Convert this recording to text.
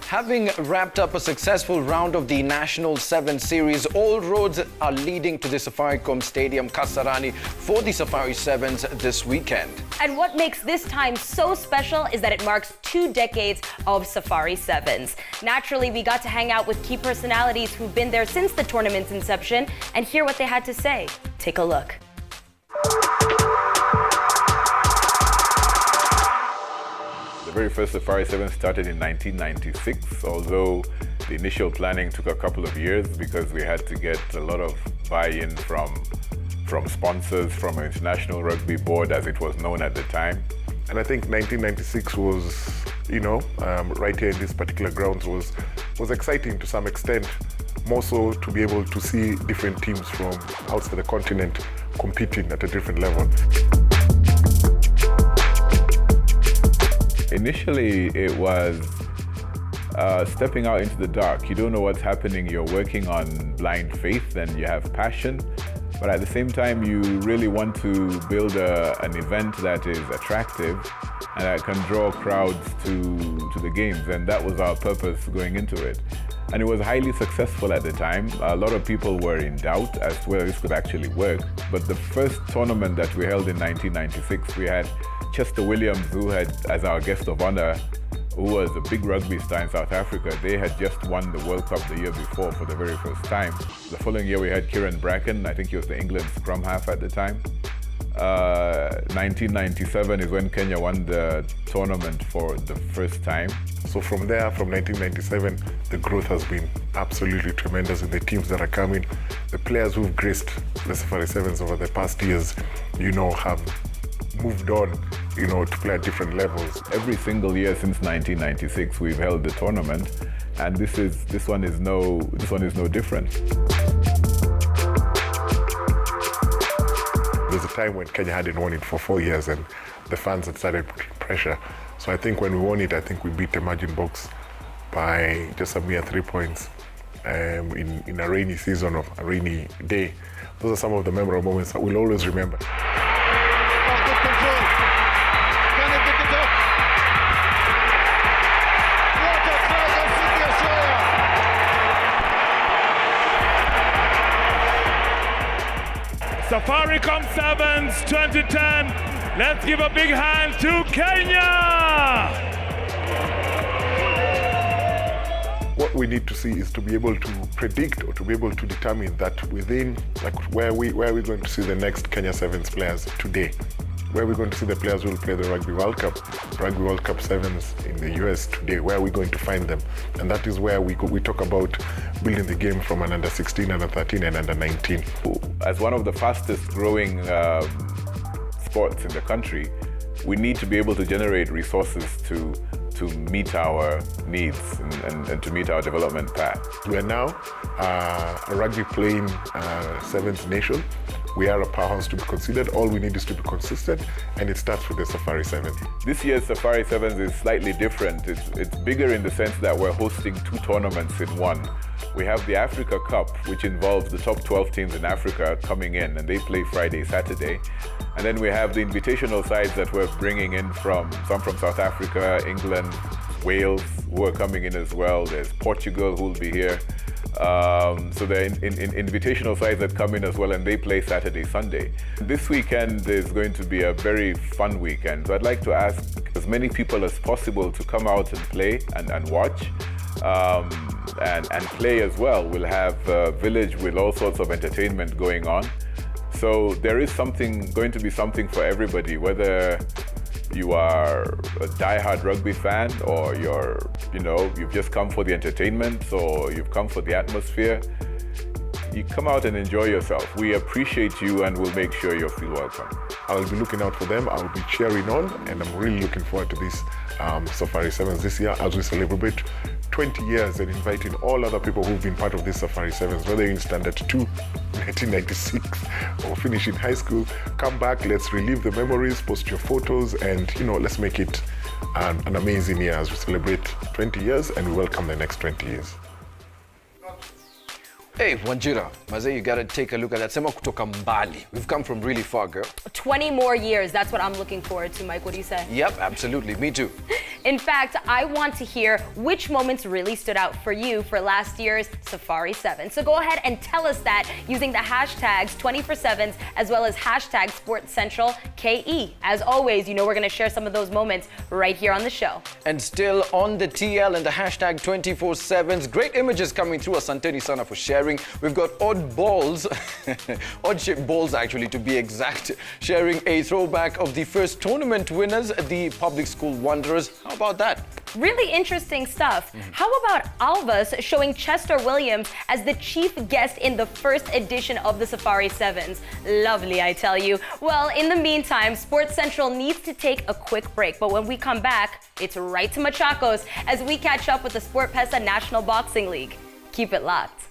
Having wrapped up a successful round of the National 7 Series, all roads are leading to the Safaricom Stadium, Kasarani, for the Safari Sevens this weekend. And what makes this time so special is that it marks 2 decades of Safari Sevens. Naturally, we got to hang out with key personalities who've been there since the tournament's inception and hear what they had to say. Take a look. The very first Safari 7 started in 1996, although the initial planning took a couple of years because we had to get a lot of buy-in from sponsors, from an international rugby board, as it was known at the time. And I think 1996 was, right here in this particular grounds was exciting to some extent, more so to be able to see different teams from outside the continent competing at a different level. Initially, it was stepping out into the dark. You don't know what's happening. You're working on blind faith and you have passion. But at the same time, you really want to build an event that is attractive and that can draw crowds to the games. And that was our purpose going into it. And it was highly successful at the time. A lot of people were in doubt as to whether this could actually work. But the first tournament that we held in 1996, we had Chester Williams, who had, as our guest of honor, who was a big rugby star in South Africa. They had just won the World Cup the year before for the very first time. The following year we had Kieran Bracken. I think he was the England scrum half at the time. 1997 is when Kenya won the tournament for the first time. So from there, from 1997, the growth has been absolutely tremendous in the teams that are coming. The players who've graced the Safari Sevens over the past years, have moved on, to play at different levels. Every single year since 1996, we've held the tournament, and this one is no different. There's a time when Kenya hadn't won it for 4 years, and the fans had started putting pressure. So I think when we won it, I think we beat the Margin Box by just a mere 3 points in a rainy season of a rainy day. Those are some of the memorable moments that we'll always remember. Safaricom Sevens 2010. Let's give a big hand to Kenya! What we need to see is to be able to predict or to be able to determine that within, where are we going to see the next Kenya Sevens players today? Where are we going to see the players who will play the Rugby World Cup Sevens in the US today? Where are we going to find them? And that is where we talk about building the game from an under 16, under 13, and under 19. As one of the fastest growing sports in the country, we need to be able to generate resources to meet our needs and to meet our development path. We are now a rugby playing sevens nation. We are a powerhouse to be considered. All we need is to be consistent, and it starts with the Safari Sevens. This year's Safari Sevens is slightly different. It's bigger in the sense that we're hosting 2 tournaments in one. We have the Africa Cup, which involves the top 12 teams in Africa coming in, and they play Friday, Saturday. And then we have the invitational sides that we're bringing in some from South Africa, England, Wales, who are coming in as well. There's Portugal, who will be here. So there are invitational sides that come in as well, and they play Saturday, Sunday. This weekend is going to be a very fun weekend. So I'd like to ask as many people as possible to come out and play and watch. And play as well. We'll have a village with all sorts of entertainment going on. So there is going to be something for everybody, whether you are a die-hard rugby fan or you've just come for the entertainment or you've come for the atmosphere. You come out and enjoy yourself. We appreciate you and we'll make sure you feel welcome. I will be looking out for them. I will be cheering on, and I'm really looking forward to this Safari Sevens this year as we celebrate 20 years and inviting all other people who've been part of this Safari Sevens, whether you're in Standard 2, 1996, or finishing high school. Come back, let's relive the memories, post your photos, and let's make it an amazing year as we celebrate 20 years and we welcome the next 20 years. Hey, Wanjira, Maze, you gotta take a look at that. Sema kutoka mbali. We've come from really far, girl. 20 more years, that's what I'm looking forward to, Mike. What do you say? Yep, absolutely. Me too. In fact, I want to hear which moments really stood out for you for last year's Safari 7. So go ahead and tell us that using the hashtags 24/7s as well as hashtag SportsCentralKE. As always, you know we're going to share some of those moments right here on the show. And still on the TL and the hashtag 24/7s, great images coming through. Asanteni Sana for sharing. We've got odd balls, odd shaped balls actually to be exact, sharing a throwback of the first tournament winners, the public school Wanderers. How about that? Really interesting stuff. How about Alva's showing Chester Williams as the chief guest in the first edition of the Safari 7s? Lovely, I tell you. Well, in the meantime, Sports Central needs to take a quick break. But when we come back, it's right to Machacos as we catch up with the Sport Pesa National Boxing League. Keep it locked.